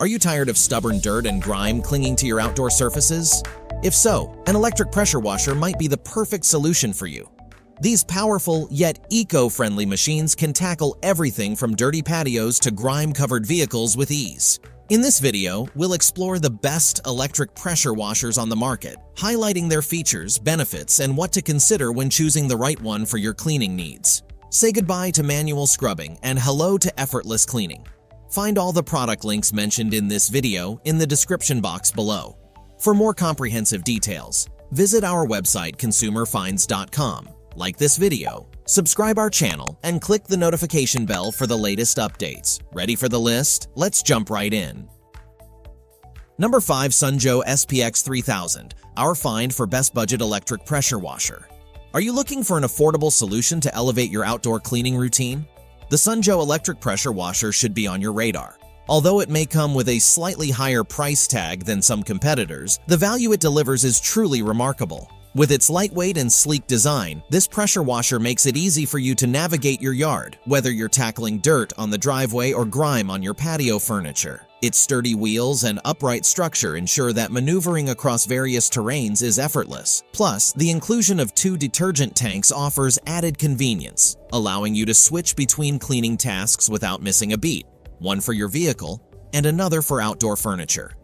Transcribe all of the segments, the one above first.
Are you tired of stubborn dirt and grime clinging to your outdoor surfaces? If so, an electric pressure washer might be the perfect solution for you. These powerful yet eco-friendly machines can tackle everything from dirty patios to grime-covered vehicles with ease. In this video, we'll explore the best electric pressure washers on the market, highlighting their features, benefits, and what to consider when choosing the right one for your cleaning needs. Say goodbye to manual scrubbing and hello to effortless cleaning. Find all the product links mentioned in this video in the description box below. For more comprehensive details, visit our website Consumerfinds.com, like this video, subscribe our channel, and click the notification bell for the latest updates. Ready for the list? Let's jump right in. Number 5. Sun Joe SPX3000, our find for best budget electric pressure washer. Are you looking for an affordable solution to elevate your outdoor cleaning routine? The Sun Joe electric pressure washer should be on your radar. Although it may come with a slightly higher price tag than some competitors, the value it delivers is truly remarkable. With its lightweight and sleek design, this pressure washer makes it easy for you to navigate your yard, whether you're tackling dirt on the driveway or grime on your patio furniture. Its sturdy wheels and upright structure ensure that maneuvering across various terrains is effortless. Plus, the inclusion of 2 detergent tanks offers added convenience, allowing you to switch between cleaning tasks without missing a beat, one for your vehicle and another for outdoor furniture.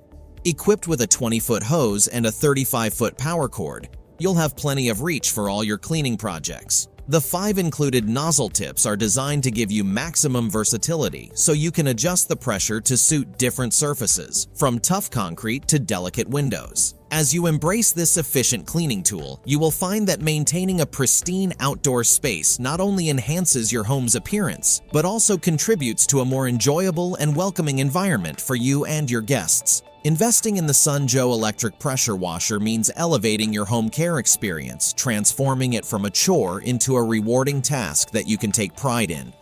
Equipped with a 20-foot hose and a 35-foot power cord, you'll have plenty of reach for all your cleaning projects. The 5 included nozzle tips are designed to give you maximum versatility, so you can adjust the pressure to suit different surfaces, from tough concrete to delicate windows. As you embrace this efficient cleaning tool, you will find that maintaining a pristine outdoor space not only enhances your home's appearance, but also contributes to a more enjoyable and welcoming environment for you and your guests. Investing in the Sun Joe electric pressure washer means elevating your home care experience, transforming it from a chore into a rewarding task that you can take pride in.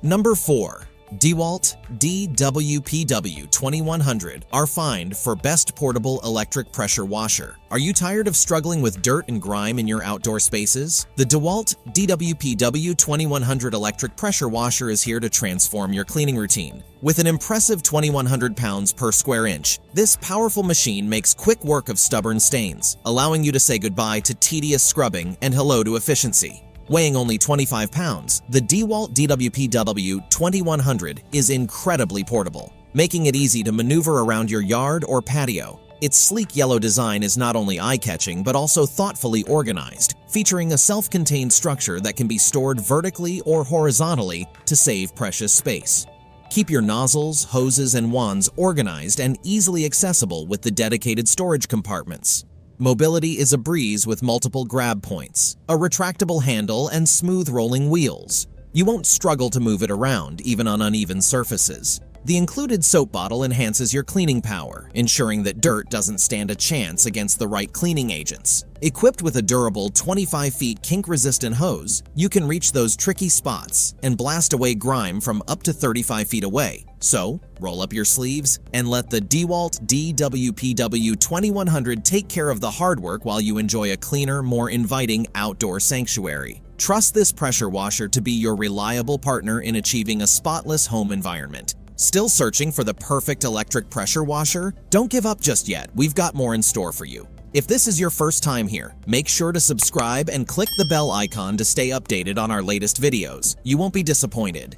Number 4. DEWALT DWPW2100, our find for best portable electric pressure washer. Are you tired of struggling with dirt and grime in your outdoor spaces? The DEWALT DWPW2100 electric pressure washer is here to transform your cleaning routine. With an impressive 2,100 pounds per square inch, this powerful machine makes quick work of stubborn stains, allowing you to say goodbye to tedious scrubbing and hello to efficiency. Weighing only 25 pounds, the DEWALT DWPW2100 is incredibly portable, making it easy to maneuver around your yard or patio. Its sleek yellow design is not only eye-catching but also thoughtfully organized, featuring a self-contained structure that can be stored vertically or horizontally to save precious space. Keep your nozzles, hoses, and wands organized and easily accessible with the dedicated storage compartments. Mobility is a breeze with multiple grab points, a retractable handle, and smooth rolling wheels. You won't struggle to move it around, even on uneven surfaces. The included soap bottle enhances your cleaning power, ensuring that dirt doesn't stand a chance against the right cleaning agents. Equipped with a durable 25-feet kink-resistant hose, you can reach those tricky spots and blast away grime from up to 35 feet away. So, roll up your sleeves and let the DEWALT DWPW2100 take care of the hard work while you enjoy a cleaner, more inviting outdoor sanctuary. Trust this pressure washer to be your reliable partner in achieving a spotless home environment. Still searching for the perfect electric pressure washer? Don't give up just yet. We've got more in store for you. If this is your first time here, make sure to subscribe and click the bell icon to stay updated on our latest videos. You won't be disappointed.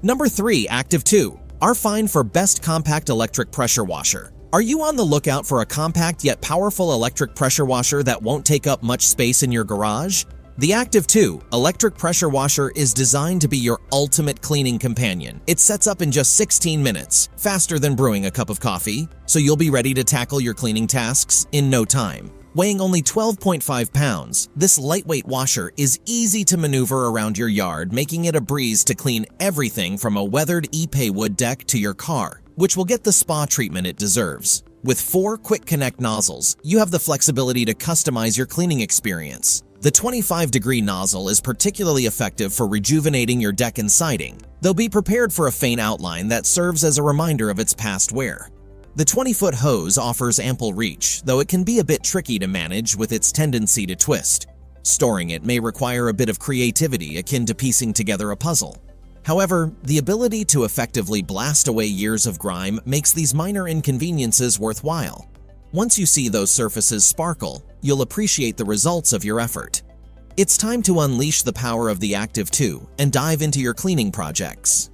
Number 3. Active 2, our find for best compact electric pressure washer. Are you on the lookout for a compact yet powerful electric pressure washer that won't take up much space in your garage? The Active 2 electric pressure washer is designed to be your ultimate cleaning companion. It sets up in just 16 minutes, faster than brewing a cup of coffee, so you'll be ready to tackle your cleaning tasks in no time. Weighing only 12.5 pounds, this lightweight washer is easy to maneuver around your yard, making it a breeze to clean everything from a weathered Ipe wood deck to your car, which will get the spa treatment it deserves. With 4 quick connect nozzles, you have the flexibility to customize your cleaning experience. The 25-degree nozzle is particularly effective for rejuvenating your deck and siding, though be prepared for a faint outline that serves as a reminder of its past wear. The 20-foot hose offers ample reach, though it can be a bit tricky to manage with its tendency to twist. Storing it may require a bit of creativity akin to piecing together a puzzle. However, the ability to effectively blast away years of grime makes these minor inconveniences worthwhile. Once you see those surfaces sparkle, you'll appreciate the results of your effort. It's time to unleash the power of the Active 2 and dive into your cleaning projects.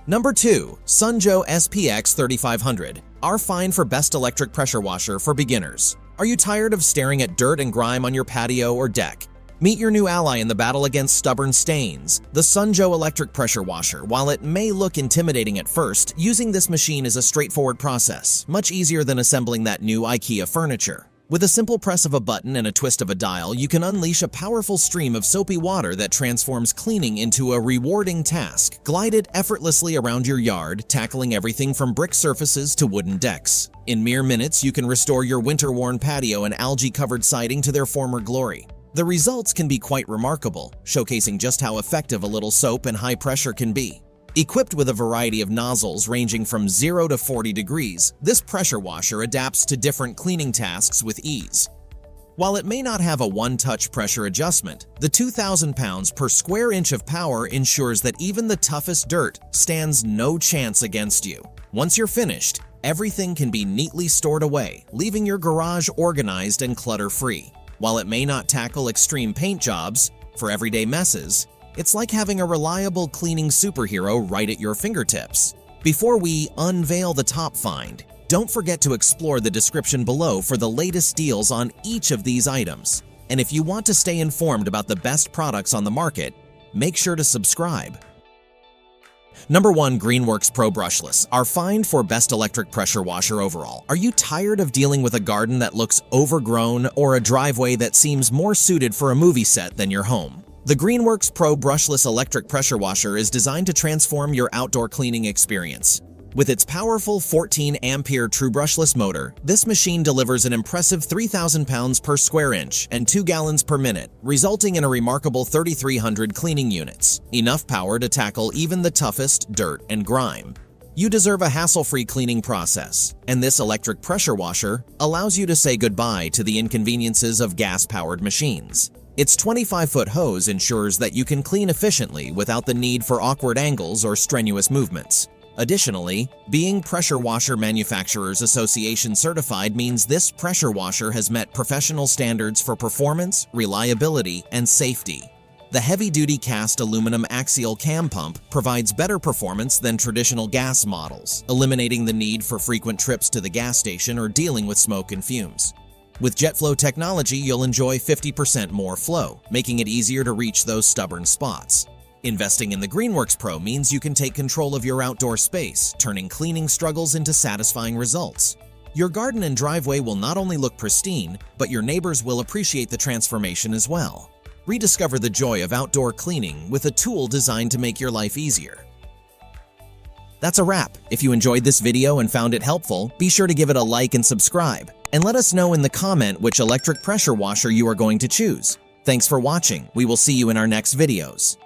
Number 2. Sun Joe SPX3500, our find for best electric pressure washer for beginners. Are you tired of staring at dirt and grime on your patio or deck? Meet your new ally in the battle against stubborn stains, the Sun Joe electric pressure washer. While it may look intimidating at first, using this machine is a straightforward process, much easier than assembling that new IKEA furniture. With a simple press of a button and a twist of a dial, you can unleash a powerful stream of soapy water that transforms cleaning into a rewarding task. Glide it effortlessly around your yard, tackling everything from brick surfaces to wooden decks. In mere minutes, you can restore your winter-worn patio and algae-covered siding to their former glory. The results can be quite remarkable, showcasing just how effective a little soap and high pressure can be. Equipped with a variety of nozzles ranging from 0 to 40 degrees, this pressure washer adapts to different cleaning tasks with ease. While it may not have a one-touch pressure adjustment, the 2,000 pounds per square inch of power ensures that even the toughest dirt stands no chance against you. Once you're finished, everything can be neatly stored away, leaving your garage organized and clutter-free. While it may not tackle extreme paint jobs, for everyday messes, it's like having a reliable cleaning superhero right at your fingertips. Before we unveil the top find, don't forget to explore the description below for the latest deals on each of these items. And if you want to stay informed about the best products on the market, make sure to subscribe. Number 1. Greenworks Pro Brushless, our find for best electric pressure washer overall. Are you tired of dealing with a garden that looks overgrown or a driveway that seems more suited for a movie set than your home? The Greenworks Pro Brushless electric pressure washer is designed to transform your outdoor cleaning experience. With its powerful 14-ampere true brushless motor, this machine delivers an impressive 3,000 pounds per square inch and 2 gallons per minute, resulting in a remarkable 3,300 cleaning units, enough power to tackle even the toughest dirt and grime. You deserve a hassle-free cleaning process, and this electric pressure washer allows you to say goodbye to the inconveniences of gas-powered machines. Its 25-foot hose ensures that you can clean efficiently without the need for awkward angles or strenuous movements. Additionally, being Pressure Washer Manufacturers Association certified means this pressure washer has met professional standards for performance, reliability, and safety. The heavy-duty cast aluminum axial cam pump provides better performance than traditional gas models, eliminating the need for frequent trips to the gas station or dealing with smoke and fumes. With JetFlow technology, you'll enjoy 50% more flow, making it easier to reach those stubborn spots. Investing in the Greenworks Pro means you can take control of your outdoor space, turning cleaning struggles into satisfying results. Your garden and driveway will not only look pristine, but your neighbors will appreciate the transformation as well. Rediscover the joy of outdoor cleaning with a tool designed to make your life easier. That's a wrap. If you enjoyed this video and found it helpful, be sure to give it a like and subscribe. And let us know in the comment which electric pressure washer you are going to choose. Thanks for watching. We will see you in our next videos.